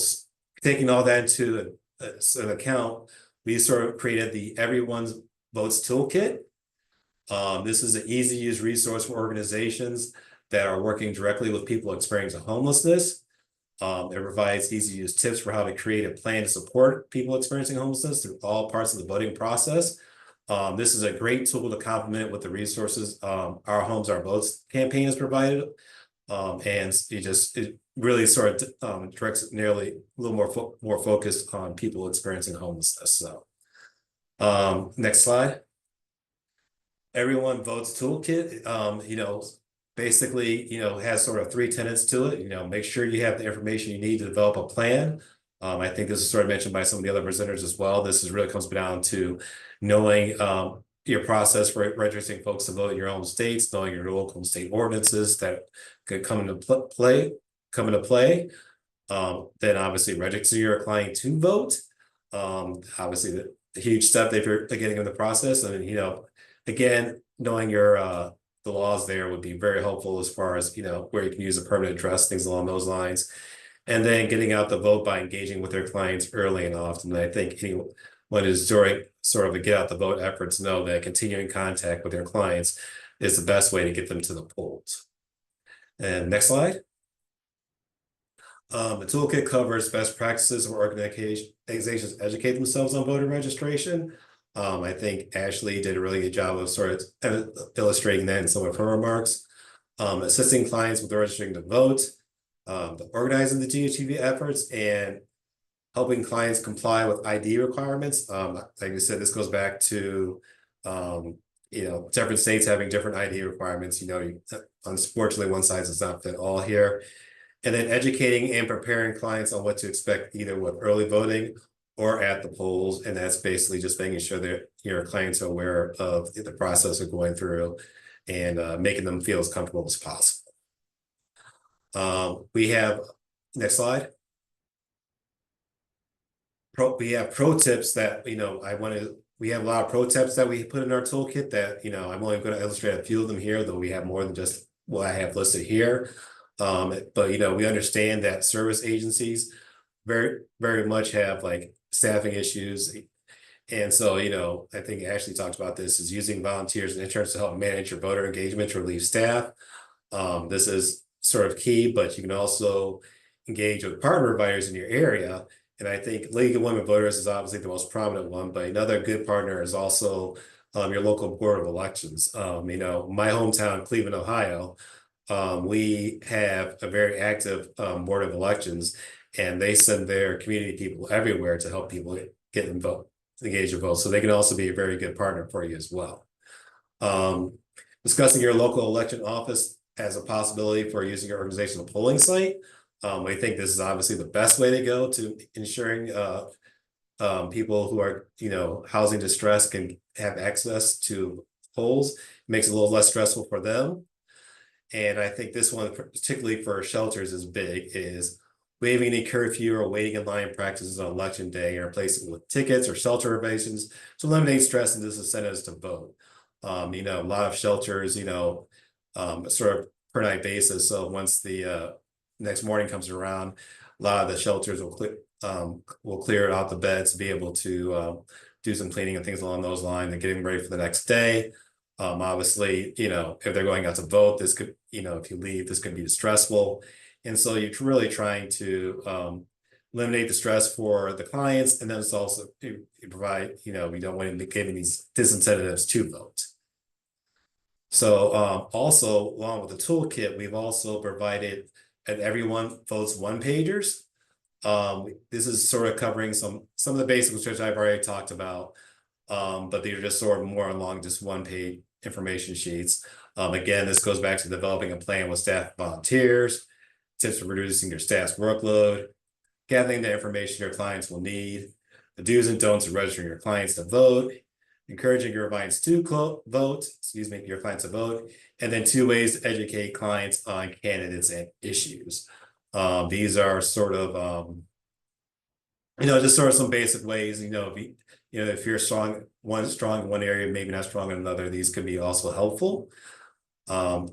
[SPEAKER 4] taking all that into an account, we sort of created the Everyone's Votes Toolkit. This is an easy to use resource for organizations that are working directly with people experiencing homelessness. It provides easy to use tips for how to create a plan to support people experiencing homelessness through all parts of the voting process. This is a great tool to complement with the resources Our Homes, Our Votes campaign has provided. And it really sort of directs nearly a little more focused on people experiencing homelessness. So next slide. Everyone Votes Toolkit, basically, has sort of 3 tenets to it. Make sure you have the information you need to develop a plan. I think this is sort of mentioned by some of the other presenters as well. This really comes down to knowing your process for registering folks to vote in your own states, knowing your local state ordinances that could come into play. Then obviously register your client to vote. Obviously the huge step if you're getting in the process. And again, knowing your the laws there would be very helpful as far as where you can use a permanent address, things along those lines. And then getting out the vote by engaging with their clients early and often. And I think anyone who's during sort of the get out the vote efforts know that continuing contact with their clients is the best way to get them to the polls. And next slide. The toolkit covers best practices for organizations educate themselves on voter registration. I think Ashley did a really good job of sort of illustrating that in some of her remarks. Assisting clients with registering to vote, organizing the GHTV efforts, and helping clients comply with ID requirements. Like I said, this goes back to different states having different ID requirements. Unfortunately, one size does not fit all here. And then educating and preparing clients on what to expect either with early voting or at the polls. And that's basically just making sure that your clients are aware of the process of going through and making them feel as comfortable as possible. We have, next slide. We have pro tips that, we have a lot of pro tips that we put in our toolkit that, I'm only going to illustrate a few of them here, though we have more than just what I have listed here. But we understand that service agencies very, very much have like staffing issues. And so, I think Ashley talked about this, is using volunteers and interns to help manage your voter engagement to relieve staff. This is sort of key, but you can also engage with partner providers in your area. And I think League of Women Voters is obviously the most prominent one, but another good partner is also your local board of elections. My hometown, Cleveland, Ohio, we have a very active board of elections, and they send their community people everywhere to help people get involved, engage in vote. So they can also be a very good partner for you as well. Discussing your local election office as a possibility for using your organizational polling site. We think this is obviously the best way to go to ensuring people who are, housing distress can have access to polls. It makes it a little less stressful for them. And I think this one, particularly for shelters, is big, is waiving any curfew or waiting in line practices on election day, and replacing with tickets or shelter reservations to eliminate stress and disincentives to vote. A lot of shelters, sort of per night basis. So once the next morning comes around, a lot of the shelters will clear out the beds to be able to do some cleaning and things along those lines and getting ready for the next day. Obviously, if they're going out to vote, this could, if you leave, this could be stressful. And so you're really trying to eliminate the stress for the clients. And then it's also, you provide, we don't want to be giving these disincentives to vote. So also, along with the toolkit, we've also provided and everyone votes one pagers. This is sort of covering some of the basics which I've already talked about, but these are just sort of more along just one page information sheets. Again, this goes back to developing a plan with staff volunteers, tips for reducing your staff's workload, gathering the information your clients will need, the do's and don'ts of registering your clients to vote, encouraging your clients to vote, your clients to vote, and then 2 ways to educate clients on candidates and issues. These are sort of, just sort of some basic ways, if you're strong in one area, maybe not strong in another, these could be also helpful.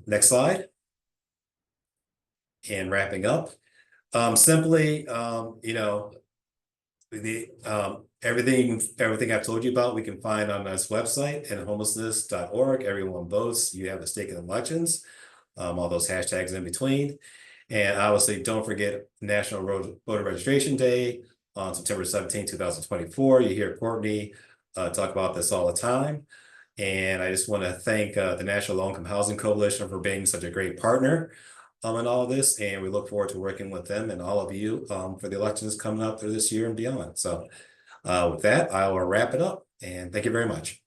[SPEAKER 4] Next slide. And wrapping up, simply, everything I've told you about, we can find on this website and homelessness.org. Everyone votes. You have a stake in elections. All those hashtags in between. And obviously, don't forget National Voter Registration Day on September 17, 2024. You hear Courtney talk about this all the time. And I just want to thank the National Low Income Housing Coalition for being such a great partner in all of this. And we look forward to working with them and all of you for the elections coming up through this year and beyond. So with that, I will wrap it up. And thank you very much.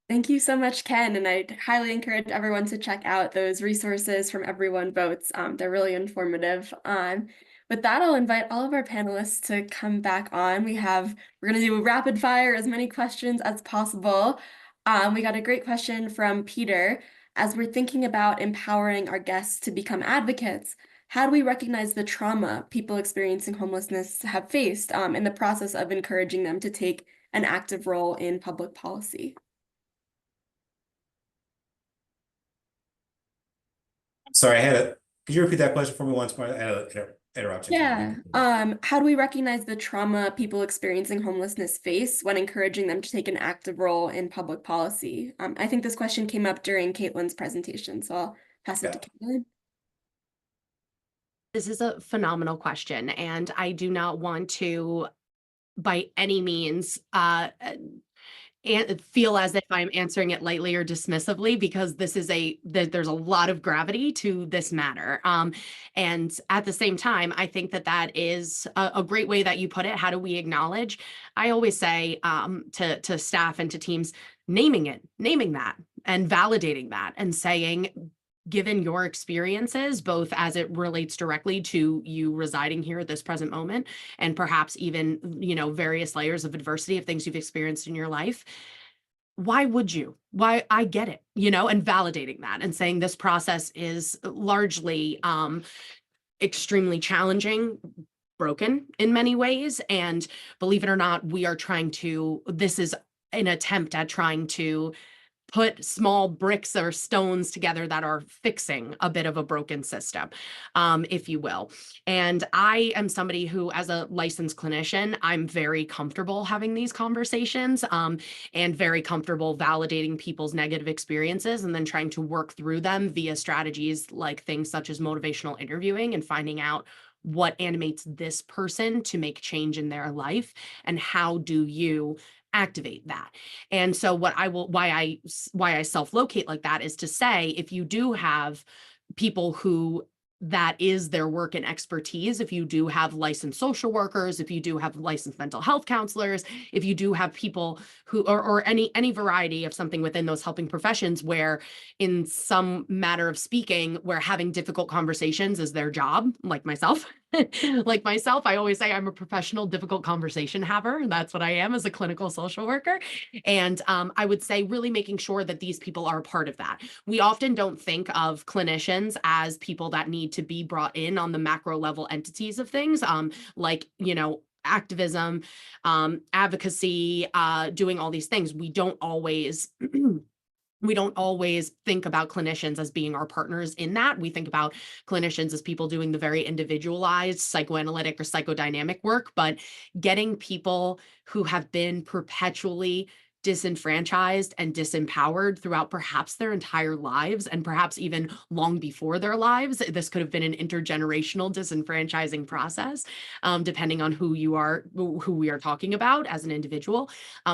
[SPEAKER 1] Thank you so much, Ken. And I'd highly encourage everyone to check out those resources from Everyone Votes. They're really informative. With that, I'll invite all of our panelists to come back on. We're going to do rapid fire, as many questions as possible. We got a great question from Peter. As we're thinking about empowering our guests to become advocates, how do we recognize the trauma people experiencing homelessness have faced in the process of encouraging them to take an active role in public policy?
[SPEAKER 4] Sorry, could you repeat that question for me once more? I had an interruption.
[SPEAKER 1] Yeah. How do we recognize the trauma people experiencing homelessness face when encouraging them to take an active role in public policy? I think this question came up during Caitlin's presentation, so I'll pass it to Caitlin.
[SPEAKER 2] This is a phenomenal question, and I do not want to, by any means, and feel as if I'm answering it lightly or dismissively, because there's a lot of gravity to this matter. And at the same time, I think that is a great way that you put it. How do we acknowledge? I always say to staff and to teams, naming that and validating that and saying, given your experiences, both as it relates directly to you residing here at this present moment, and perhaps even, various layers of adversity of things you've experienced in your life, why would you? Why? I get it, and validating that and saying this process is largely extremely challenging, broken in many ways. And believe it or not, this is an attempt at trying to put small bricks or stones together that are fixing a bit of a broken system, if you will. And I am somebody who, as a licensed clinician, I'm very comfortable having these conversations and very comfortable validating people's negative experiences and then trying to work through them via strategies like things such as motivational interviewing and finding out what animates this person to make change in their life and how do you activate that. And so why I self-locate like that is to say, if you do have people who that is their work and expertise, if you do have licensed social workers, if you do have licensed mental health counselors, if you do have people who, or any variety of something within those helping professions where in some matter of speaking, where having difficult conversations is their job, like myself, I always say I'm a professional difficult conversation haver. That's what I am as a clinical social worker. And I would say really making sure that these people are a part of that. We often don't think of clinicians as people that need to be brought in on the macro level entities of things, activism, advocacy, doing all these things. We don't always think about clinicians as being our partners in that. We think about clinicians as people doing the very individualized psychoanalytic or psychodynamic work, but getting people who have been perpetually disenfranchised and disempowered throughout perhaps their entire lives and perhaps even long before their lives. This could have been an intergenerational disenfranchising process, depending on who we are talking about as an individual.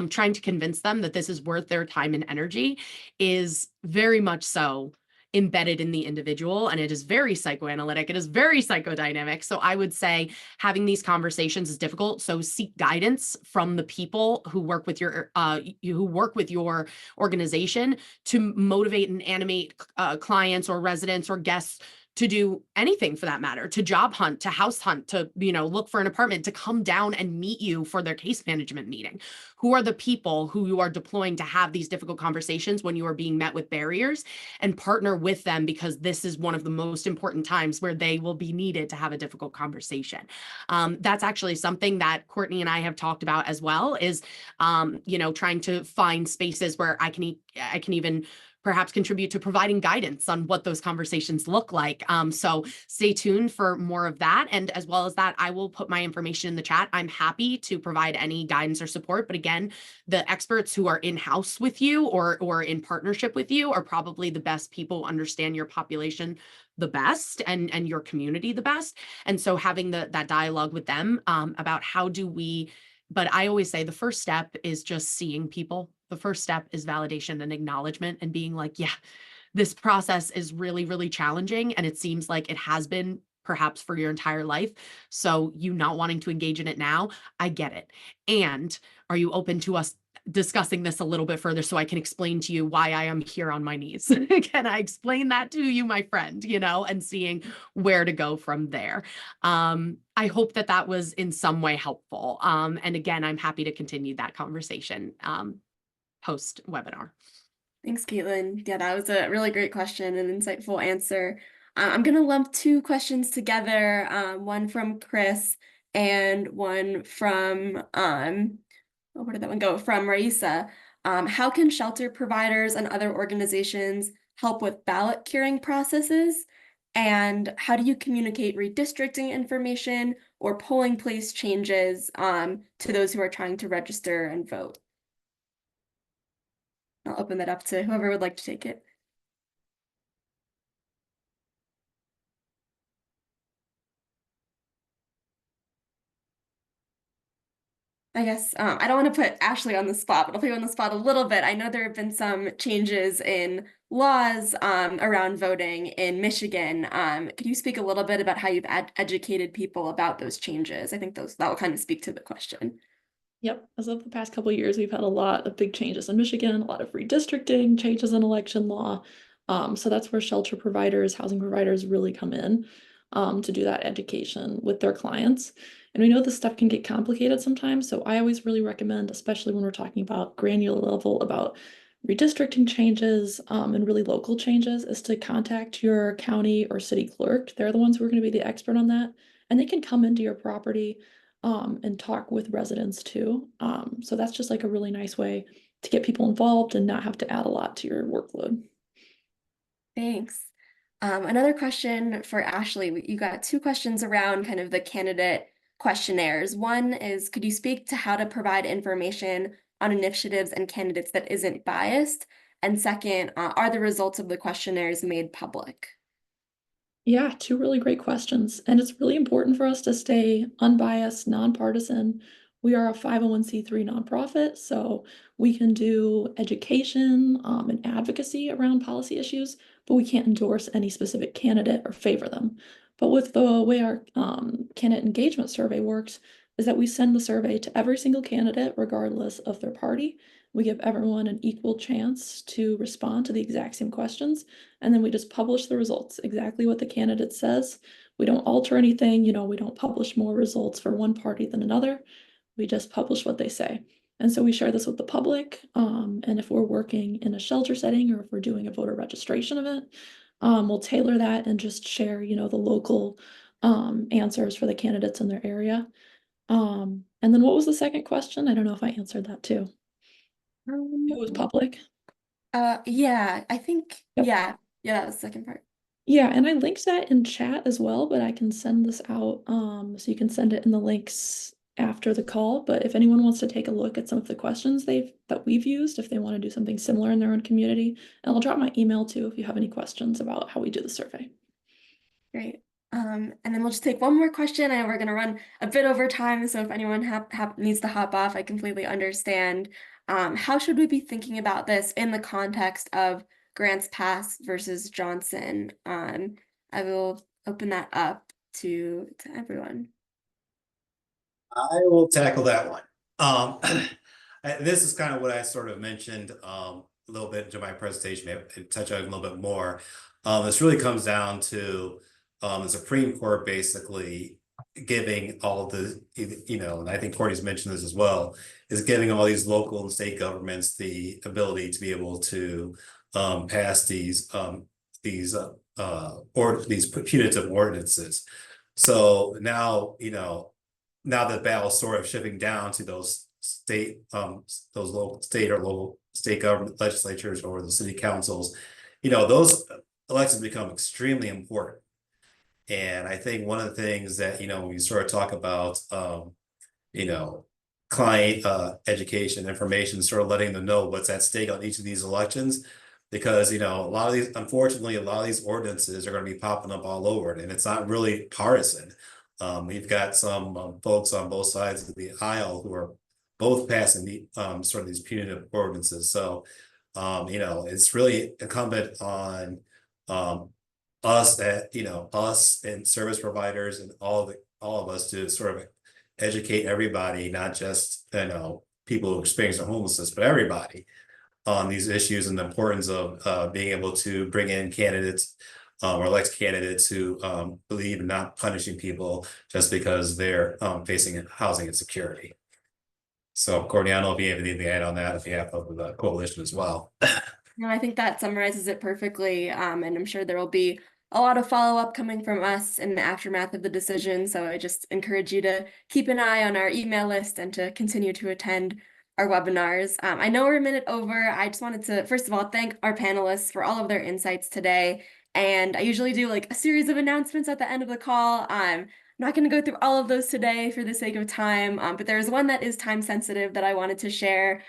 [SPEAKER 2] Trying to convince them that this is worth their time and energy is very much so embedded in the individual, and it is very psychoanalytic. It is very psychodynamic. So I would say having these conversations is difficult. So seek guidance from the people who work with your organization to motivate and animate clients or residents or guests to do anything for that matter, to job hunt, to house hunt, to, look for an apartment, to come down and meet you for their case management meeting. Who are the people who you are deploying to have these difficult conversations when you are being met with barriers, and partner with them, because this is one of the most important times where they will be needed to have a difficult conversation. That's actually something that Courtney and I have talked about as well, is, trying to find spaces where I can even perhaps contribute to providing guidance on what those conversations look like. So stay tuned for more of that. And as well as that, I will put my information in the chat. I'm happy to provide any guidance or support. But again, the experts who are in-house with you or in partnership with you are probably the best people who understand your population the best and your community the best. And so having that dialogue with them about how do we, but I always say the first step is just seeing people. The first step is validation and acknowledgement, and being like, yeah, this process is really, really challenging. And it seems like it has been perhaps for your entire life. So you not wanting to engage in it now, I get it. And are you open to us discussing this a little bit further so I can explain to you why I am here on my knees? Can I explain that to you, my friend, and seeing where to go from there. I hope that was in some way helpful. And again, I'm happy to continue that conversation post webinar.
[SPEAKER 1] Thanks, Caitlin. Yeah, that was a really great question and insightful answer. I'm going to lump two questions together, one from Chris and one from, where did that one go? From Raisa. How can shelter providers and other organizations help with ballot curing processes? And how do you communicate redistricting information or polling place changes to those who are trying to register and vote? I'll open that up to whoever would like to take it. I guess I don't want to put Ashley on the spot, but I'll put you on the spot a little bit. I know there have been some changes in laws around voting in Michigan. Could you speak a little bit about how you've educated people about those changes? I think that will kind of speak to the question.
[SPEAKER 3] Yep, as of the past couple of years, we've had a lot of big changes in Michigan, a lot of redistricting, changes in election law. So that's where shelter providers, housing providers really come in to do that education with their clients. And we know this stuff can get complicated sometimes, so I always really recommend, especially when we're talking about granular level about redistricting changes and really local changes, is to contact your county or city clerk. They're the ones who are going to be the expert on that, and they can come into your property and talk with residents too. So that's just like a really nice way to get people involved and not have to add a lot to your workload.
[SPEAKER 1] Thanks. Another question for Ashley. You got two questions around kind of the candidate questionnaires. One is, could you speak to how to provide information on initiatives and candidates that isn't biased? And second, are the results of the questionnaires made public?
[SPEAKER 3] Yeah, two really great questions. And it's really important for us to stay unbiased, nonpartisan. We are a 501c3 nonprofit, so we can do education and advocacy around policy issues, but we can't endorse any specific candidate or favor them. But with the way our candidate engagement survey works, is that we send the survey to every single candidate, regardless of their party. We give everyone an equal chance to respond to the exact same questions, and then we just publish the results, exactly what the candidate says. We don't alter anything, we don't publish more results for one party than another. We just publish what they say. And so we share this with the public. And if we're working in a shelter setting or if we're doing a voter registration event, we'll tailor that and just share, the local answers for the candidates in their area. And then what was the second question? I don't know if I answered that too. It was public.
[SPEAKER 1] Yeah, I think,
[SPEAKER 3] Yep.
[SPEAKER 1] yeah, that was the second part.
[SPEAKER 3] Yeah, and I linked that in chat as well, but I can send this out, so you can send it in the links after the call. But if anyone wants to take a look at some of the questions that we've used, if they want to do something similar in their own community, and I'll drop my email too if you have any questions about how we do the survey.
[SPEAKER 1] Great. And then we'll just take one more question. I know we're going to run a bit over time, so if anyone needs to hop off, I completely understand. How should we be thinking about this in the context of Grants Pass versus Johnson. I will open that up to everyone.
[SPEAKER 4] I will tackle that one. This is kind of what I sort of mentioned a little bit into my presentation, maybe touch on it a little bit more. This really comes down to the Supreme Court basically giving all the, and I think Courtney's mentioned this as well, is giving all these local and state governments the ability to be able to pass these punitive ordinances. So now, now the battle's sort of shifting down to those local state government legislatures or the city councils, those elections become extremely important. And I think one of the things that, when you sort of talk about, you know, client education information, sort of letting them know what's at stake on each of these elections, because unfortunately, a lot of these ordinances are going to be popping up all over it, and it's not really partisan. We've got some folks on both sides of the aisle who are both passing the sort of these punitive ordinances. So, it's really incumbent on us us and service providers and all of us to sort of educate everybody, not just people who experience homelessness, but everybody on these issues and the importance of being able to bring in candidates or elect candidates who believe in not punishing people just because they're facing housing insecurity. So, Courtney, I don't know if you have anything to add on that on behalf of the coalition as well.
[SPEAKER 1] No, I think that summarizes it perfectly. And I'm sure there will be a lot of follow-up coming from us in the aftermath of the decision. So I just encourage you to keep an eye on our email list and to continue to attend our webinars. I know we're a minute over. I just wanted to, first of all, thank our panelists for all of their insights today. And I usually do like a series of announcements at the end of the call. I'm not going to go through all of those today for the sake of time, but there's one that is time sensitive that I wanted to share.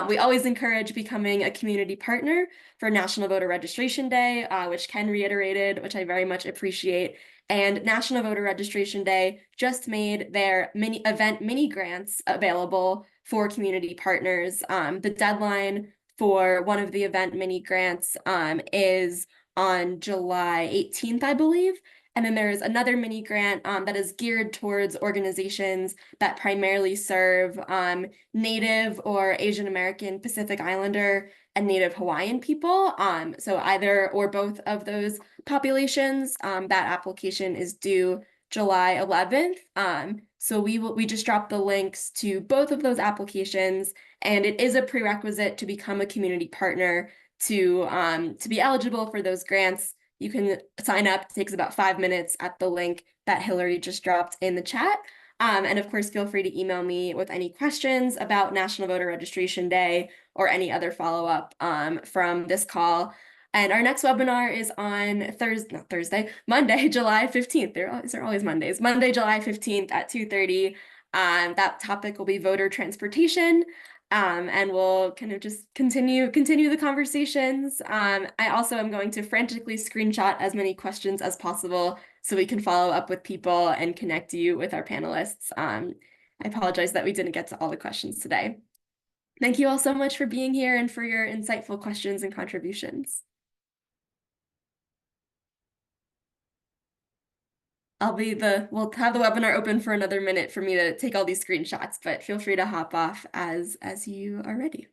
[SPEAKER 1] We always encourage becoming a community partner for National Voter Registration Day, which Ken reiterated, which I very much appreciate. And National Voter Registration Day just made their mini grants available for community partners. The deadline for one of the event mini grants is on July 18th, I believe. And then there's another mini grant that is geared towards organizations that primarily serve Native or Asian American, Pacific Islander, and Native Hawaiian people. So either or both of those populations. That application is due July 11th. So we just dropped the links to both of those applications, and it is a prerequisite to become a community partner to be eligible for those grants. You can sign up. It takes about 5 minutes at the link that Hillary just dropped in the chat. And of course, feel free to email me with any questions about National Voter Registration Day or any other follow-up from this call. And our next webinar is on Monday, July 15th. They're always Mondays. Monday, July 15th at 2:30. That topic will be voter transportation. And we'll kind of just continue the conversations. I also am going to frantically screenshot as many questions as possible so we can follow up with people and connect you with our panelists. I apologize that we didn't get to all the questions today. Thank you all so much for being here and for your insightful questions and contributions. We'll have the webinar open for another minute for me to take all these screenshots, but feel free to hop off as you are ready.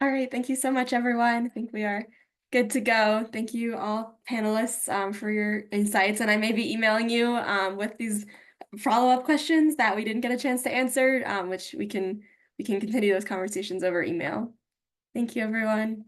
[SPEAKER 1] All right, thank you so much, everyone. I think we are good to go. Thank you all panelists for your insights, and I may be emailing you with these follow-up questions that we didn't get a chance to answer, which we can continue those conversations over email. Thank you, everyone.